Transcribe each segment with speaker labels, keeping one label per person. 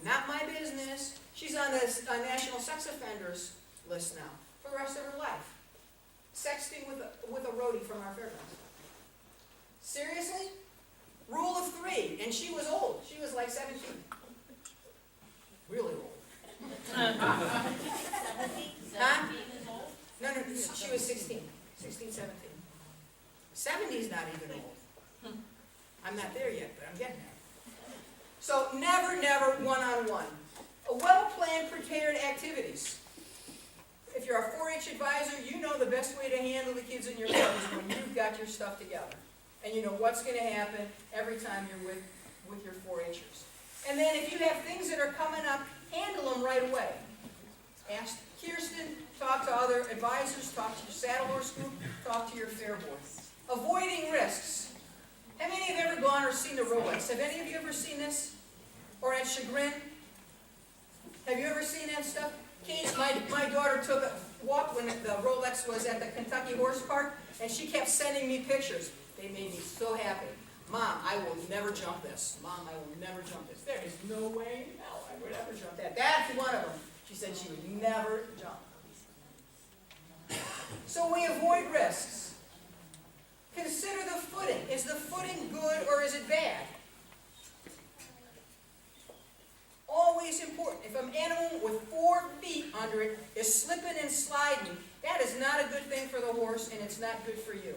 Speaker 1: Not my business. She's on the national sex offenders list now for the rest of her life. Sexting with a roadie from our fairgrounds. Seriously? Rule of 3, and she was old. She was like 17. Really old. Huh? No, she was 16. 16, 17. 70's not even old. I'm not there yet, but I'm getting there. So never one-on-one. Well-planned, prepared activities. If you're a 4-H advisor, you know the best way to handle the kids in your club is when you've got your stuff together. And you know what's going to happen every time you're with your 4-Hers. And then if you have things that are coming up, handle them right away. Ask Kirsten, talk to other advisors, talk to your saddle horse group, talk to your fair board. Avoiding risks. How many have ever gone or seen the Rolex? Have any of you ever seen this? Or at Chagrin? Have you ever seen that stuff? Kate, my daughter took a walk when the Rolex was at the Kentucky Horse Park, and she kept sending me pictures. They made me so happy. Mom, I will never jump this. Mom, I will never jump this. There is no way in hell I would ever jump that. That's one of them. She said she would never jump. So we avoid risks. Consider the footing. Is the footing good or is it bad? Always important. If an animal with 4 feet under it is slipping and sliding, that is not a good thing for the horse, and it's not good for you.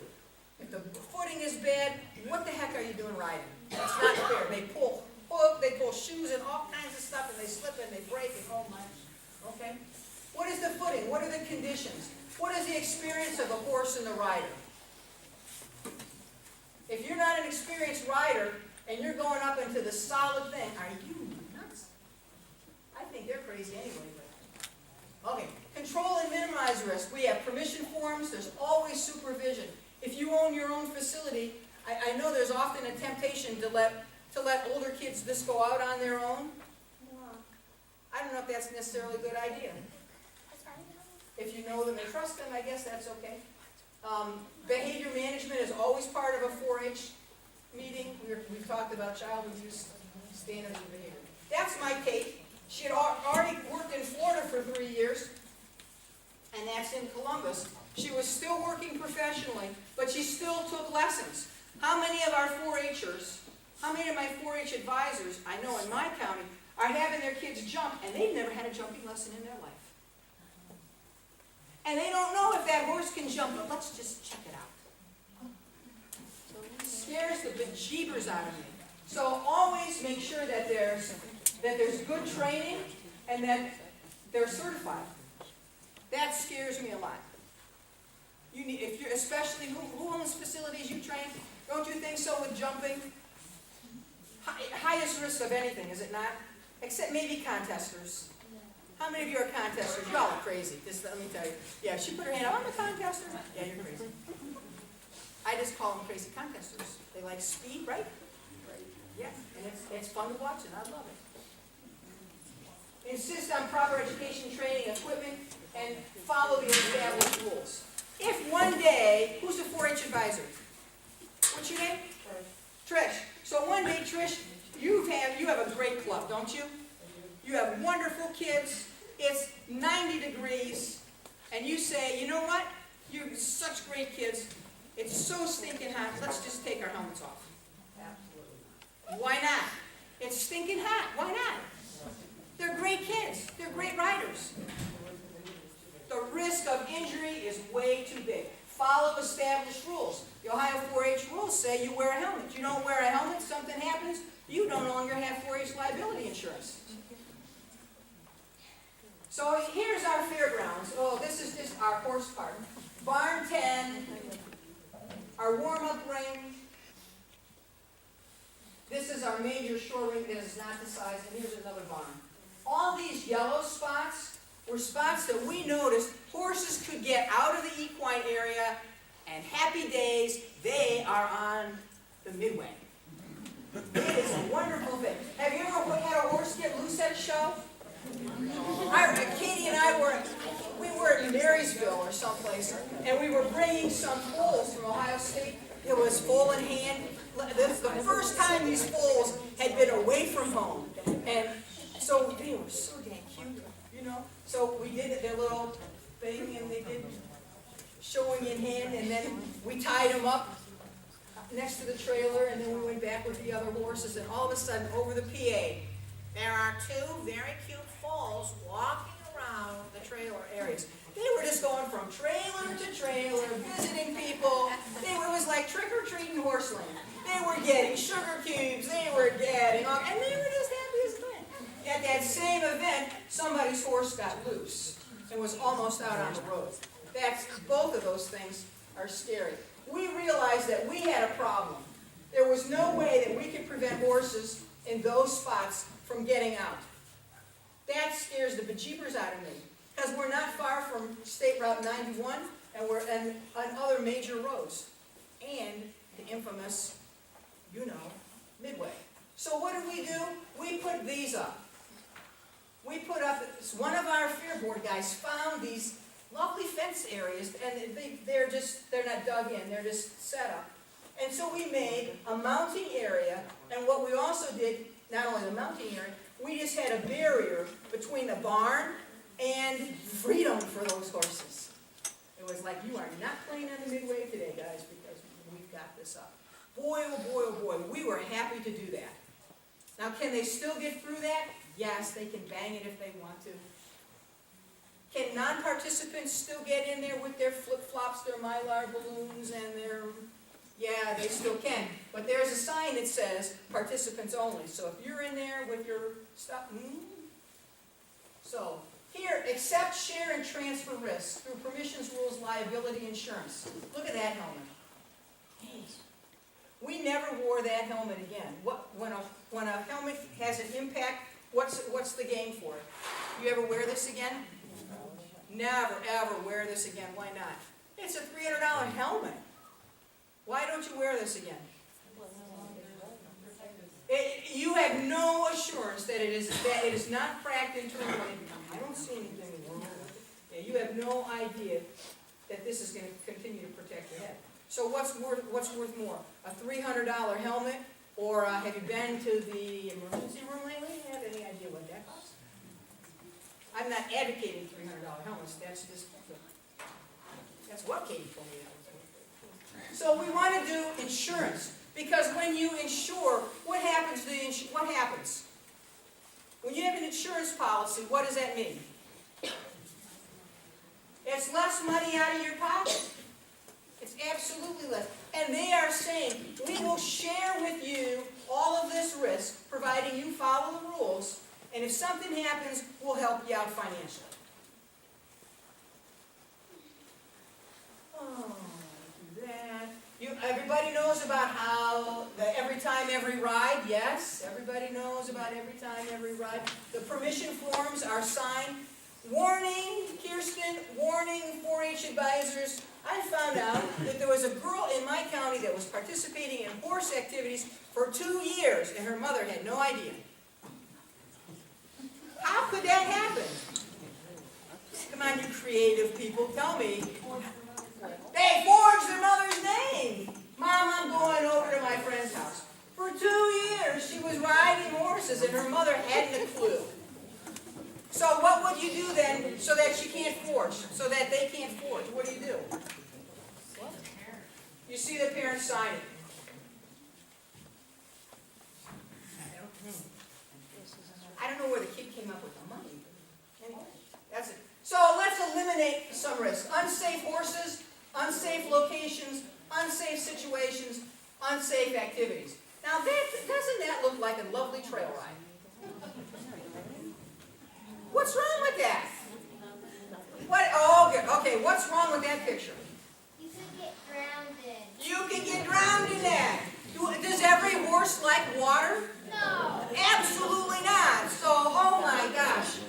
Speaker 1: If the footing is bad, what the heck are you doing riding? That's not fair. They pull hook, they pull shoes and all kinds of stuff, and they slip and they break, and oh my. Okay? What is the footing? What are the conditions? What is the experience of the horse and the rider? If you're not an experienced rider, and you're going up into the solid thing, are you nuts? I think they're crazy anyway. But okay, control and minimize risk. We have permission forms. There's always supervision. If you own your own facility, I know there's often a temptation to let older kids just go out on their own. I don't know if that's necessarily a good idea. If you know them and trust them, I guess that's okay. Behavior management is always part of a 4-H meeting. We've talked about child abuse standards of behavior. That's my Kate. She had already worked in Florida for 3 years, and that's in Columbus. She was still working professionally, but she still took lessons. How many of our 4-Hers, how many of my 4-H advisors, I know in my county, are having their kids jump, and they've never had a jumping lesson in their life. And they don't know if that horse can jump, but let's just check it out. So it scares the bejeebers out of me. So always make sure that there's good training and that they're certified. That scares me a lot. You need, if you're especially who owns facilities you train, don't you think so with jumping? Highest risk of anything, is it not? Except maybe contesters. How many of you are contesters? Y'all are crazy. Just let me tell you. Yeah, she put her hand up. I'm a contester. Yeah, you're crazy. I just call them crazy contesters. They like speed, right? Yeah, and it's fun to watch, and I love it. Insist on proper education, training, equipment, and follow the established rules. If one day, who's the 4-H advisor? What's your name? Trish. So one day, Trish, you have a great club, don't you? You have wonderful kids. It's 90 degrees, and you say, you know what? You're such great kids. It's so stinking hot. Let's just take our helmets off. Absolutely. Why not? It's stinking hot. Why not? They're great kids. They're great riders. The risk of injury is way too big. Follow established rules. The Ohio 4-H rules say you wear a helmet. You don't wear a helmet, something happens, you no longer have 4-H liability insurance. So here's our fairgrounds. Oh, this is just our horse park. Barn 10, our warm-up ring. This is our major shore ring that is not the size, and here's another barn. All these yellow spots were spots that we noticed horses could get out of the equine area, and happy days, they are on the midway. It is a wonderful thing. Have you ever had a horse get loose at a show? Katie and I were in Marysville or someplace, and we were bringing some foals from Ohio State. It was foal in hand. This is the first time these foals had been away from home. And so you know. So we did their little thing, and they did showing in hand, and then we tied them up next to the trailer, and then we went back with the other horses, and all of a sudden, over the PA, there are two very cute foals walking around the trailer areas. They were just going from trailer to trailer, visiting people. It was like trick-or-treating horseland. They were getting sugar cubes, they were getting, and they were just happy as can. At that same event, somebody's horse got loose and was almost out on the road. Both of those things are scary. We realized that we had a problem. There was no way that we could prevent horses in those spots from getting out. That scares the bejeepers out of me, because we're not far from State Route 91, and we're on other major roads, and the infamous, you know, Midway. So what did we do? We put these up. We put up, one of our Fear Board guys found these lovely fence areas, and they're not dug in, they're just set up. And so we made a mounting area, and what we also did, not only the mounting area, we just had a barrier between the barn and freedom for those horses. It was like, you are not playing on the Midway today, guys, because we've got this up. Boy, oh boy, oh boy, we were happy to do that. Now, can they still get through that? Yes, they can bang it if they want to. Can non-participants still get in there with their flip-flops, their Mylar balloons, and their... Yeah, they still can. But there's a sign that says participants only. So if you're in there with your stuff... So, here, accept, share, and transfer risks through permissions, rules, liability, insurance. Look at that helmet. We never wore that helmet again. When a helmet has an impact, what's the game for it? You ever wear this again? Never, ever wear this again. Why not? It's a $300 helmet. Why don't you wear this again? You have no assurance that it is not cracked internally. I don't see anything wrong with it. You have no idea that this is going to continue to protect your head. So what's worth more? A $300 helmet, or have you been to the emergency room lately? You have any idea what that costs? I'm not advocating $300 helmets. That's what Katie told me that was worth. So we want to do insurance, because when you insure, what happens? What happens? When you have an insurance policy, what does that mean? It's less money out of your pocket. It's absolutely less. And they are saying, we will share with you all of this risk, providing you follow the rules, and if something happens, we'll help you out financially. Oh, do that. Everybody knows about how the every time, every ride, yes? Everybody knows about every time, every ride. The permission forms are signed. Warning, Kirsten, warning, 4-H advisors. I found out that there was a girl in my county that was participating in horse activities for 2 years, and her mother had no idea. How could that happen? Come on, you creative people, tell me. They forged their mother's name. Mom, I'm going over to my friend's house. For 2 years, she was riding horses, and her mother hadn't a clue. So what would you do then so that she can't forge, so that they can't forge? What do? You see the parents sign it. I don't know where the kid came up with the money. Anyway, that's it. So let's eliminate some risks. Unsafe horses, unsafe locations, unsafe situations, unsafe activities. Now, doesn't that look like a lovely trail ride? What's wrong with that? Okay, what's wrong with that picture?
Speaker 2: You could get drowned in.
Speaker 1: You can get drowned in that. Does every horse like water?
Speaker 2: No.
Speaker 1: Absolutely not. So, oh my gosh.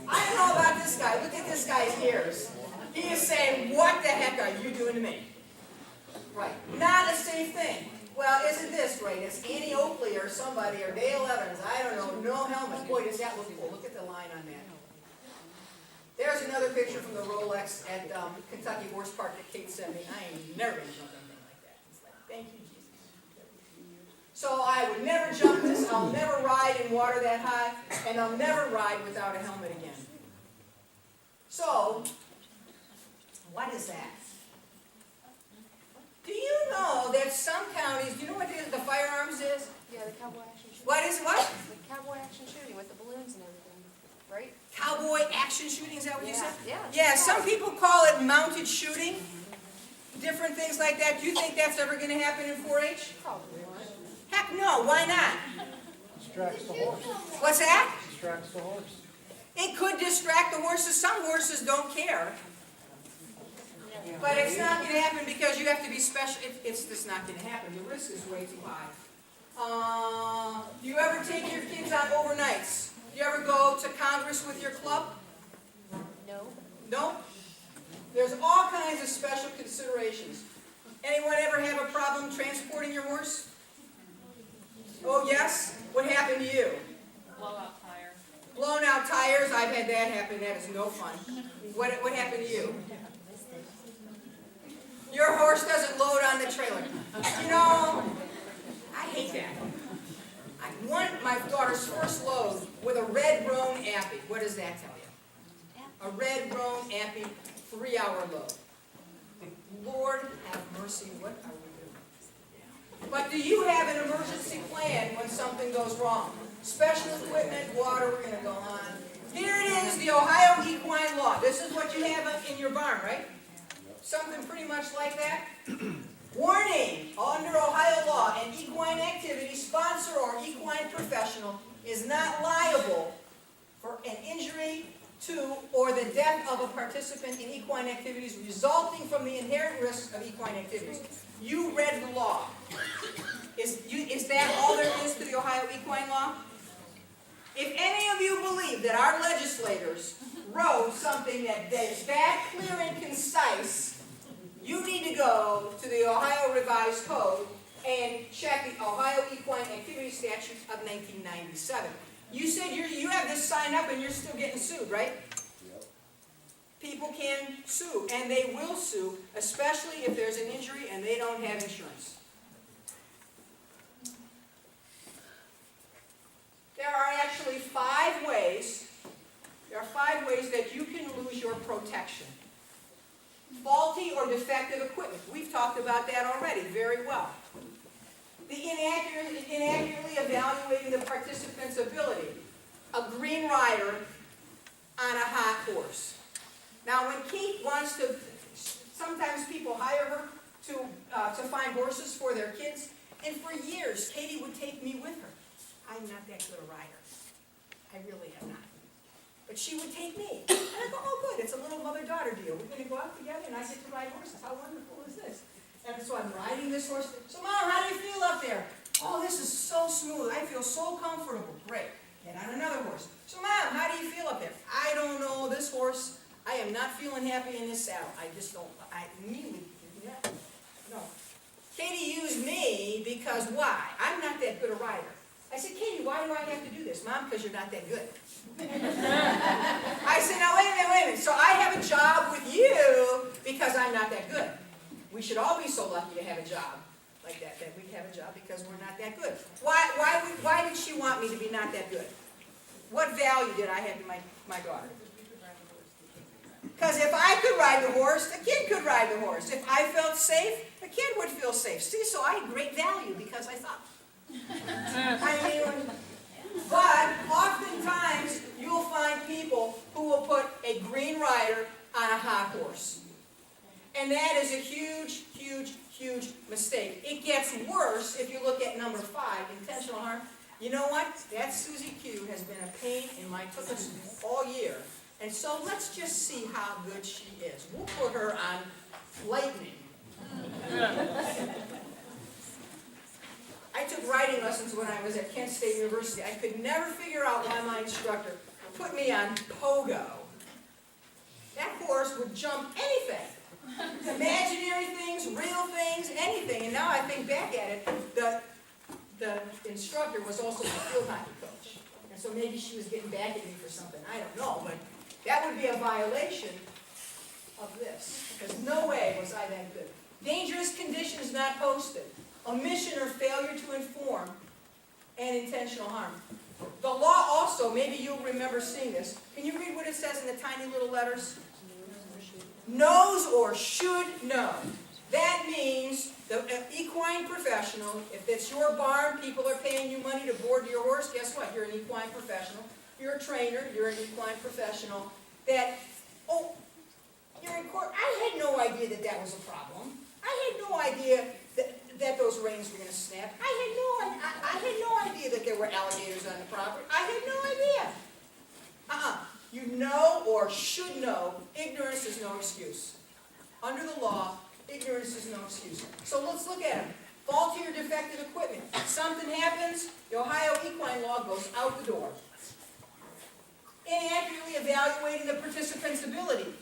Speaker 1: I don't know about this guy. Look at this guy's ears. He is saying, what the heck are you doing to me? Right. Not a safe thing. Well, isn't this great? It's Annie Oakley or somebody, or Dale Evans. I don't know. No helmet. Boy, does that look cool. Look at the line on that. There's another picture from the Rolex at Kentucky Horse Park that Kate sent me. I ain't never going to jump anything like that. It's like, thank you, Jesus. So I would never jump this. I'll never ride in water that high. And I'll never ride without a helmet again. So, what is that? Do you know that some counties, do you know what the firearms is?
Speaker 3: Yeah, the cowboy action shooting.
Speaker 1: What is what?
Speaker 3: The cowboy action shooting with the balloons and everything, right?
Speaker 1: Cowboy action shooting, is that what you said?
Speaker 3: Yeah.
Speaker 1: Yeah, some people call it mounted shooting, different things like that. Do you think that's ever going to happen in 4-H?
Speaker 3: Probably not.
Speaker 1: Heck no, why not?
Speaker 4: Distracts the horse.
Speaker 1: What's that?
Speaker 4: Distracts the horse.
Speaker 1: It could distract the horses. Some horses don't care. But it's not going to happen because you have to be special. It's just not going to happen. The risk is way too high. Do you ever take your kids on overnights? Do you ever go to Congress with your club?
Speaker 3: No.
Speaker 1: No? There's all kinds of special considerations. Anyone ever have a problem transporting your horse? Oh, yes? What happened to you?
Speaker 5: Blowout tire.
Speaker 1: Blown out tires. I've had that happen. That is no fun. What happened to you? Your horse doesn't load on the trailer. You know, I hate that. I won my daughter's first load with a red roan appy. What does that tell you? A red roan appy 3-hour load. Lord have mercy, what are we doing? But do you have an emergency plan when something goes wrong? Special equipment, water, we're going to go on. Here it is, the Ohio Equine Law. This is what you have in your barn, right? Something pretty much like that. Warning, under Ohio law, an equine activity sponsor or equine professional is not liable for an injury to or the death of a participant in equine activities resulting from the inherent risks of equine activities. You read the law. Is that all there is to the Ohio Equine Law? If any of you believe that our legislators wrote something that is that clear and concise, you need to go to the Ohio Revised Code and check the Ohio Equine Activity Statute of 1997. You said you have this sign up and you're still getting sued, right?
Speaker 4: Yep.
Speaker 1: People can sue, and they will sue, especially if there's an injury and they don't have insurance. There are actually 5 ways. There are 5 ways that you can lose your protection. Faulty or defective equipment. We've talked about that already very well. The inaccurately evaluating the participant's ability. A green rider on a hot horse. Now when Kate wants to, sometimes people hire her to find horses for their kids, and for years Katie would take me with her. I'm not that good a rider. I really am not. But she would take me. And I go, oh good, it's a little mother-daughter deal. We're going to go out together and I get to ride horses. How wonderful is this? And so I'm riding this horse. So Mom, how do you feel up there? Oh, this is so smooth. I feel so comfortable. Great. Get on another horse. So Mom, how do you feel up there? I don't know. This horse, I am not feeling happy in this saddle. I just don't. I immediately, yeah, no. Katie used me because why? I'm not that good a rider. I said, Katie, why do I have to do this? Mom, because you're not that good. I said, now wait a minute. So I have a job with you because I'm not that good. We should all be so lucky to have a job like that we have a job because we're not that good. Why did she want me to be not that good? What value did I have to my daughter? Because if I could ride the horse, the kid could ride the horse. If I felt safe, the kid would feel safe. See, so I had great value because I thought. I mean, but oftentimes you'll find people who will put a green rider on a hot horse. And that is a huge, huge, huge mistake. It gets worse if you look at number 5, intentional harm. You know what? That Susie Q has been a pain in my tuchus all year. And so let's just see how good she is. We'll put her on lightning. I took riding lessons when I was at Kent State University. I could never figure out why my instructor put me on pogo. That horse would jump anything. Imaginary things, real things, anything. And now I think back at it, the instructor was also the field hockey coach. And so maybe she was getting back at me for something. I don't know, but that would be a violation of this. Because no way was I that good. Dangerous conditions not posted. Omission or failure to inform, and intentional harm. The law also, maybe you'll remember seeing this. Can you read what it says in the tiny little letters? Knows or should know. That means the equine professional, if it's your barn, people are paying you money to board your horse, guess what? You're an equine professional. You're a trainer, you're an equine professional. That, oh, you're in court. I had no idea that that was a problem. I had no idea that those reins were going to snap. I had no idea that there were alligators on the property. I had no idea. You know or should know. Ignorance is no excuse. Under the law, ignorance is no excuse. So let's look at them. Faulty or defective equipment. Something happens, the Ohio equine law goes out the door. Inaccurately evaluating the participant's ability.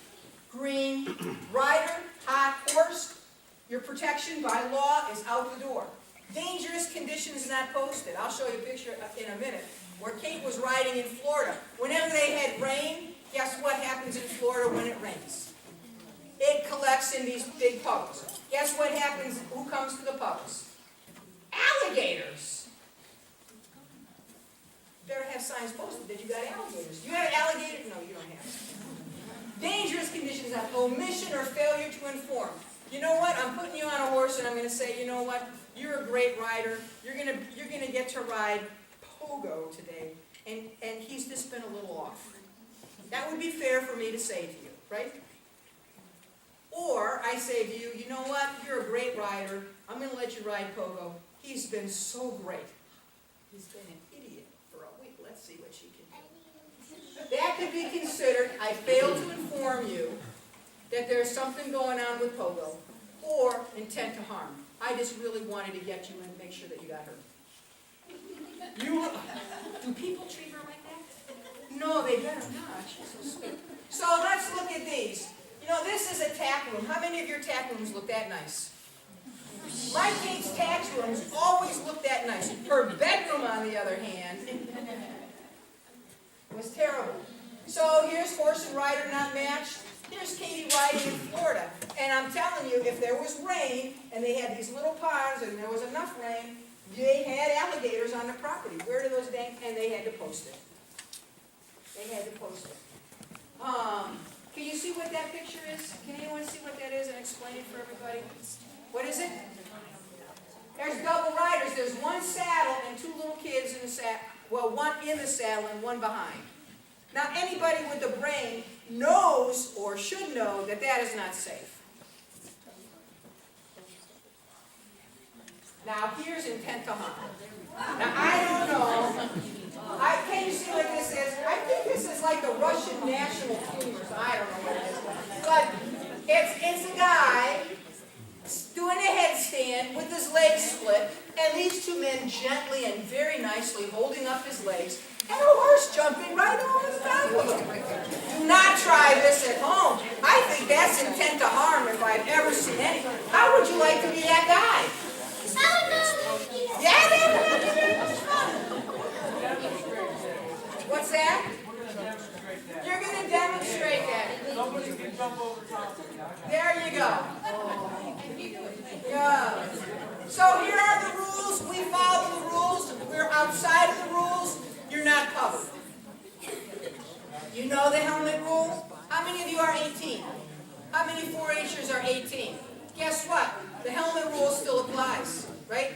Speaker 1: Green, rider, hot horse, your protection by law is out the door. Dangerous conditions not posted. I'll show you a picture in a minute where Kate was riding in Florida. Whenever they had rain, guess what happens in Florida when it rains? It collects in these big puddles. Guess what happens? Who comes to the puddles? Alligators. Better have signs posted that you got alligators. Do you have alligators? No, you don't have. Dangerous conditions on omission or failure to inform. You know what? I'm putting you on a horse and I'm going to say, you know what? You're a great rider. You're gonna get to ride Pogo today, and he's just been a little off. That would be fair for me to say to you, right? Or I say to you, you know what? You're a great rider. I'm going to let you ride Pogo. He's been so great. He's been an idiot for a week. Let's see what she can do. That could be considered, I failed to inform you that there's something going on with Pogo, or intent to harm. I just really wanted to get you and make sure that you got hurt. Do people treat her like that? No, they better not. She's so sweet. So let's look at these. You know, this is a tack room. How many of your tack rooms look that nice? My Kate's tack rooms always look that nice. Her bedroom, on the other hand, was terrible. So here's horse and rider not matched. Here's Katie riding in Florida. And I'm telling you, if there was rain, and they had these little ponds, and there was enough rain, they had alligators on the property. Where do those dang... And they had to post it. They had to post it. Can you see what that picture is? Can anyone see what that is and explain it for everybody? What is it? There's double riders. There's one saddle and two little kids in the saddle. Well, one in the saddle and one behind. Now, anybody with a brain knows or should know that that is not safe. Now, here's intent to harm. Now, I don't know. Can you see what this is? I think this is like the Russian national team or something. I don't know what it is. But it's a guy doing a headstand with his legs split, and these two men gently and very nicely holding up his legs, and a horse jumping right over the top of him. Do not try this at home. I think that's intent to harm if I've ever seen any. How would you like to be that guy? Yeah, that would be very much fun. What's that? You're going to demonstrate that.
Speaker 5: Nobody can jump over top of me.
Speaker 1: There you go. Yeah. So here are the rules. We follow the rules. We're outside of the rules. You're not covered. You know the helmet rule? How many of you are 18? How many 4-Hers are 18? Guess what? The helmet rule still applies, right?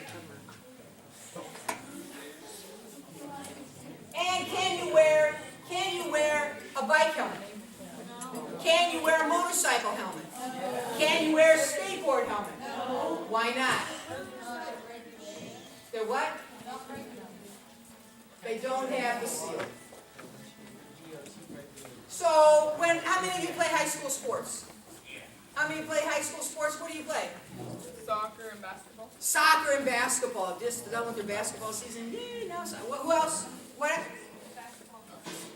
Speaker 1: And can you wear a bike helmet? Can you wear a motorcycle helmet? Can you wear a skateboard helmet? Why not? They're what? They don't have the seal. So, how many of you play high school sports? How many play high school sports? What do you play?
Speaker 5: Soccer and basketball.
Speaker 1: Soccer and basketball. Just done with your basketball season? Yay, no. Who else? What?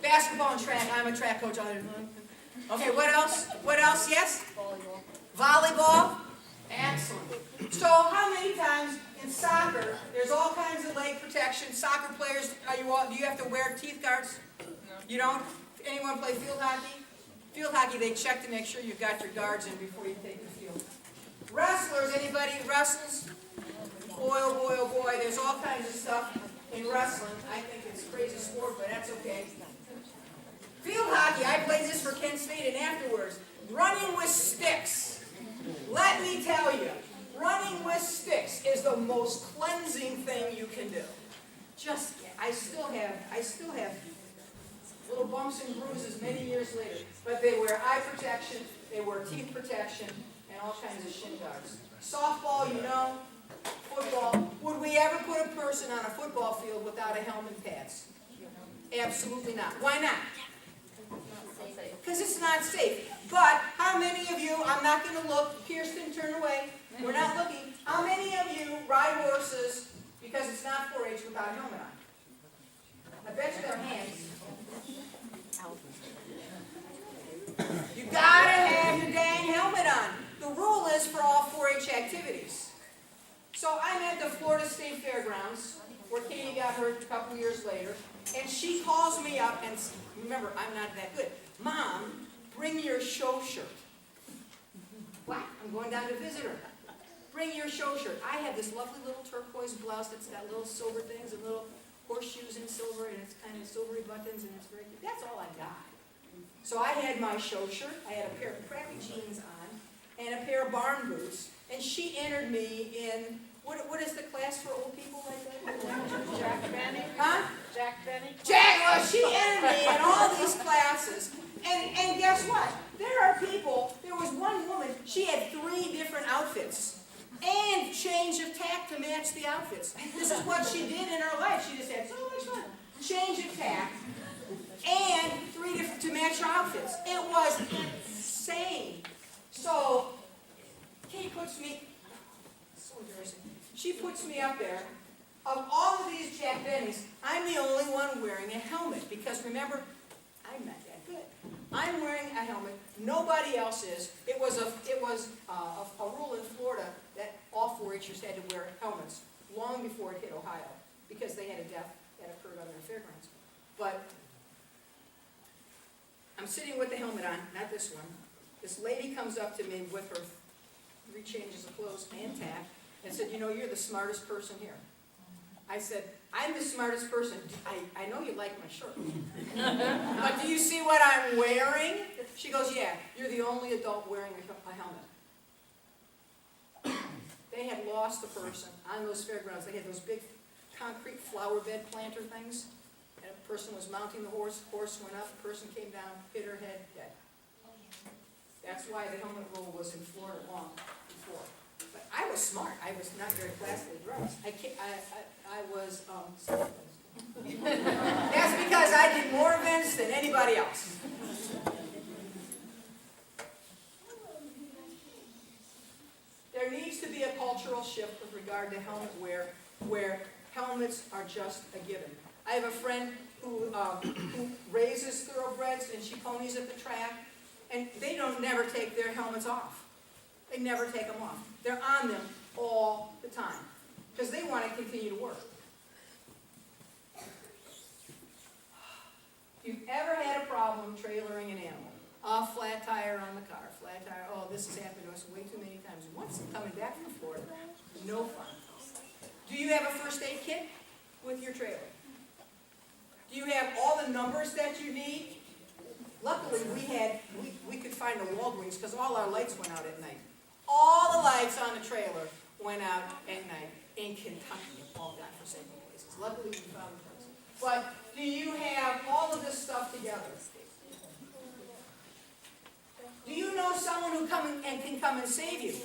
Speaker 1: Basketball and track. I'm a track coach. Okay, what else? What else? Yes? Volleyball? Excellent. So how many times in soccer, there's all kinds of leg protection. Soccer players, do you have to wear teeth guards?
Speaker 5: No.
Speaker 1: You don't? Anyone play field hockey? Field hockey, they check to make sure you've got your guards in before you take the field. Wrestlers, anybody wrestles? Boy, oh boy, oh boy, there's all kinds of stuff in wrestling. I think it's a crazy sport, but that's okay. Field hockey, I played this for Kent State, and afterwards, running with sticks. Let me tell you, running with sticks is the most cleansing thing you can do. Just, I still have little bumps and bruises many years later, but they wear eye protection, they wear teeth protection, and all kinds of shin guards. Softball, you know, football. Would we ever put a person on a football field without a helmet and pads? Absolutely not. Why not? Because it's not safe. But how many of you, I'm not going to look, Kirsten, turn away, we're not looking. How many of you ride horses because it's not 4-H without a helmet on? I bet you their hands. You gotta have your dang helmet on. The rule is for all 4-H activities. So I'm at the Florida State Fairgrounds, where Katie got hurt a couple years later, and she calls me up and, remember, I'm not that good. Mom, bring your show shirt. What? I'm going down to visit her. Bring your show shirt. I have this lovely little turquoise blouse that's got little silver things and little horseshoes in silver, and it's kind of silvery buttons, and it's very cute. That's all I got. So I had my show shirt, I had a pair of crappy jeans on, and a pair of barn boots, and she entered me in, what is the class for old people like that?
Speaker 5: Jack Benny?
Speaker 1: Huh?
Speaker 5: Jack Benny?
Speaker 1: Well, she entered me in all these classes, and guess what? There are people, there was one woman, she had 3 different outfits, and change of tack to match the outfits. This is what she did in her life, she just had so much fun. Change of tack, and 3 different to match her outfits. It was insane. So, Kate puts me, so embarrassing. She puts me up there. Of all of these Jack Bennies, I'm the only one wearing a helmet because remember, I'm not that good. I'm wearing a helmet. Nobody else is. It was a rule in Florida that all 4-Hers had to wear helmets long before it hit Ohio because they had a death that occurred on their fairgrounds. But I'm sitting with the helmet on, not this one. This lady comes up to me with her 3 changes of clothes and tack and said, you know, you're the smartest person here. I said, I'm the smartest person. I know you like my shirt. But do you see what I'm wearing? She goes, yeah, you're the only adult wearing a helmet. They had lost a person on those fairgrounds. They had those big concrete flower bed planter things. And a person was mounting the horse went up, a person came down, hit her head, dead. That's why the helmet rule was in Florida long before. But I was smart. I was not very classically dressed. I was, that's because I did more events than anybody else. There needs to be a cultural shift with regard to helmet wear, where helmets are just a given. I have a friend who raises thoroughbreds and she ponies at the track, and they don't never take their helmets off. They never take them off. They're on them all the time because they want to continue to work. If you've ever had a problem trailering an animal, a flat tire on the car, flat tire, oh, this has happened to us way too many times. Once coming back from Florida, no fun. Do you have a first aid kit with your trailer? Do you have all the numbers that you need? Luckily, we could find a Walgreens because all our lights went out at night. All the lights on the trailer went out at night in Kentucky, of all godforsaken places. Luckily, we found the place. But do you have all of this stuff together? Do you know someone who can come and save you?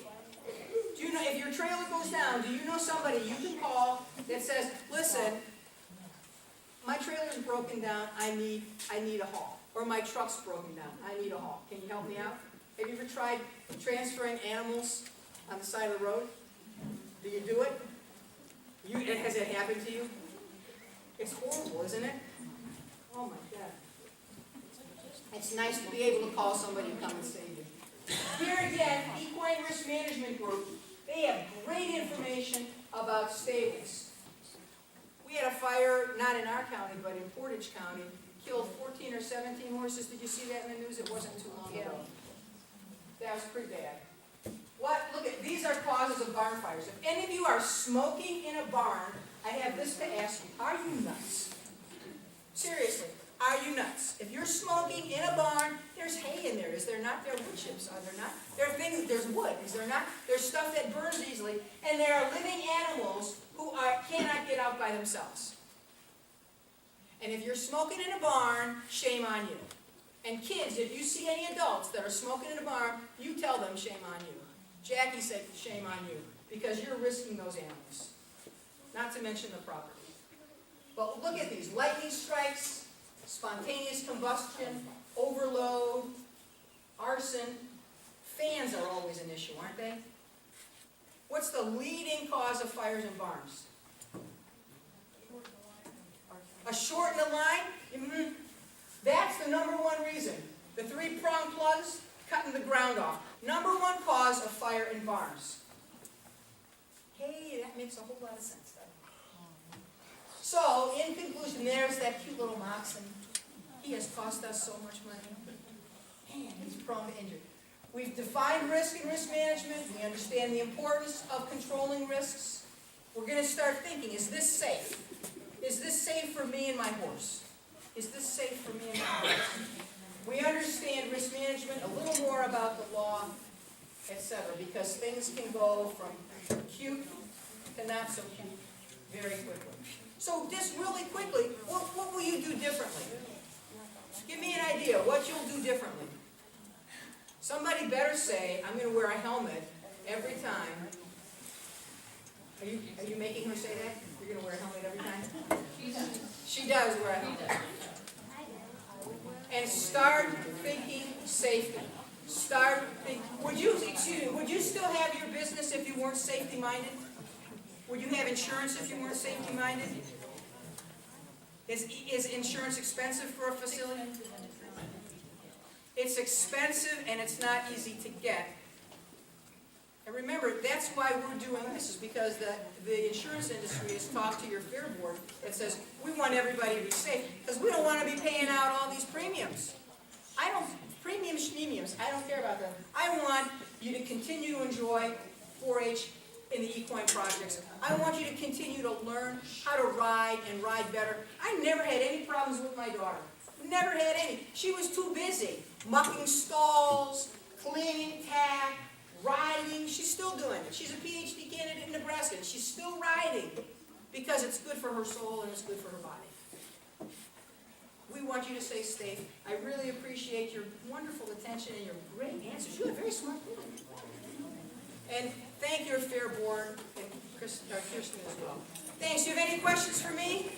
Speaker 1: Do you know if your trailer goes down? Do you know somebody you can call that says, "Listen, my trailer's broken down. I need a haul." Or my truck's broken down. I need a haul. Can you help me out? Have you ever tried transferring animals on the side of the road? Do you do it? Has it happened to you? It's horrible, isn't it? Oh my God. It's nice to be able to call somebody to come and save you. Here again, Equine Risk Management Group, they have great information about stables. We had a fire, not in our county, but in Portage County, killed 14 or 17 horses. Did you see that in the news? It wasn't too long ago. That was pretty bad. Look at, these are causes of barn fires. If any of you are smoking in a barn, I have this to ask you. Are you nuts? If you're smoking in a barn, there's hay in there, is there not? There are wood chips, are there not? There are things, there's wood, is there not? There's stuff that burns easily, and there are living animals who cannot get out by themselves. And if you're smoking in a barn, shame on you. And kids, if you see any adults that are smoking in a barn, you tell them shame on you. Jackie said shame on you, because you're risking those animals. Not to mention the property. But look at these, lightning strikes, spontaneous combustion, overload, arson. Fans are always an issue, aren't they? What's the leading cause of fires in barns? A short in the line? That's the number one reason. The 3-prong plugs, cutting the ground off. Number one cause of fire in barns. Hey, that makes a whole lot of sense, doesn't it? So, in conclusion, there's that cute little Moxon. He has cost us so much money. Man, he's prone to injury. We've defined risk and risk management. We understand the importance of controlling risks. We're going to start thinking, is this safe? Is this safe for me and my horse? Is this safe for me and my horse? We understand risk management, a little more about the law, etc., because things can go from cute to not so cute very quickly. So just really quickly, what will you do differently? Give me an idea what you'll do differently. Somebody better say, I'm going to wear a helmet every time. Are you making her say that? You're going to wear a helmet every time? She does wear a helmet. And start thinking safety. Start thinking. Would you still have your business if you weren't safety minded? Would you have insurance if you weren't safety minded? Is insurance expensive for a facility? It's expensive and it's not easy to get. And remember, that's why we're doing this, is because the insurance industry has talked to your fair board that says, we want everybody to be safe, because we don't want to be paying out all these premiums. Premiums, I don't care about that. I want you to continue to enjoy 4-H in the equine projects. I want you to continue to learn how to ride and ride better. I never had any problems with my daughter. Never had any. She was too busy mucking stalls, cleaning tack, riding. She's still doing it. She's a PhD candidate in Nebraska, and she's still riding because it's good for her soul and it's good for her body. We want you to stay safe. I really appreciate your wonderful attention and your great answers. You're very smart people. And thank your fair board and Kirsten as well. Thanks. Do you have any questions for me?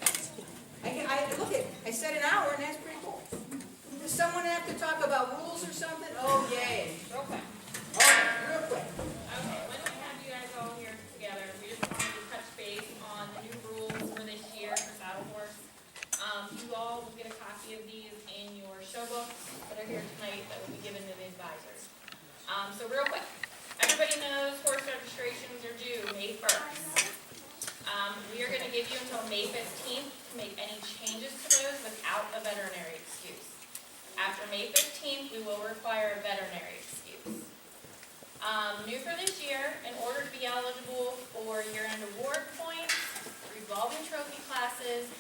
Speaker 1: I said an hour, and that's pretty cool. Does someone have to talk about rules or something? Oh, yay.
Speaker 5: Real quick.
Speaker 1: All right, real quick.
Speaker 5: Okay, when we have you guys all here together, we just wanted to touch base on the new rules for this year for Saddle Horse. You all will get a copy of these in your show books that are here tonight that will be given to the advisors. So real quick, everybody knows horse registrations are due May 1st. We are going to give you until May 15th to make any changes to those without a veterinary excuse. After May 15th, we will require a veterinary excuse. New for this year, in order to be eligible for year-end award points, revolving trophy classes,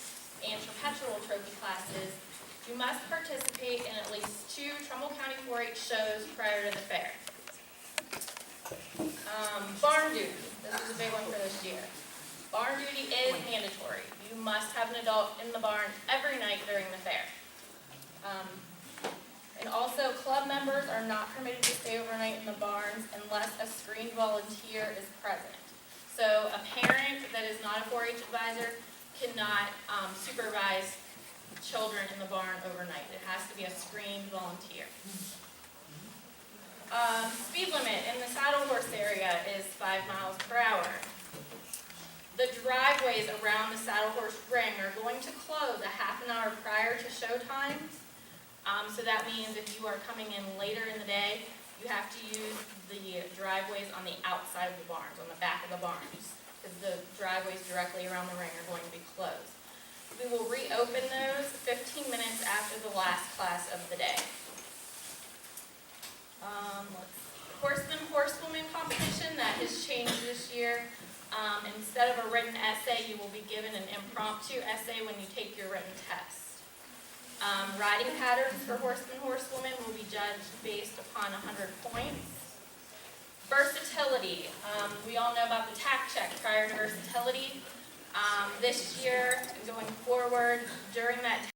Speaker 5: and perpetual trophy classes, you must participate in at least 2 Trumbull County 4-H shows prior to the fair. Barn duty. This is a big one for this year. Barn duty is mandatory. You must have an adult in the barn every night during the fair. And also, club members are not permitted to stay overnight in the barns unless a screened volunteer is present. So a parent that is not a 4-H advisor cannot supervise children in the barn overnight. It has to be a screened volunteer. Speed limit in the saddle horse area is 5 miles per hour. The driveways around the saddle horse ring are going to close a half an hour prior to show times. So that means if you are coming in later in the day, you have to use the driveways on the outside of the barns, on the back of the barns, because the driveways directly around the ring are going to be closed. We will reopen those 15 minutes after the last class of the day. Horsewoman competition, that has changed this year. Instead of a written essay, you will be given an impromptu essay when you take your written test. Riding patterns for horsemen, horsewomen will be judged based upon 100 points. Versatility, we all know about the tack check prior to versatility. This year, going forward, during that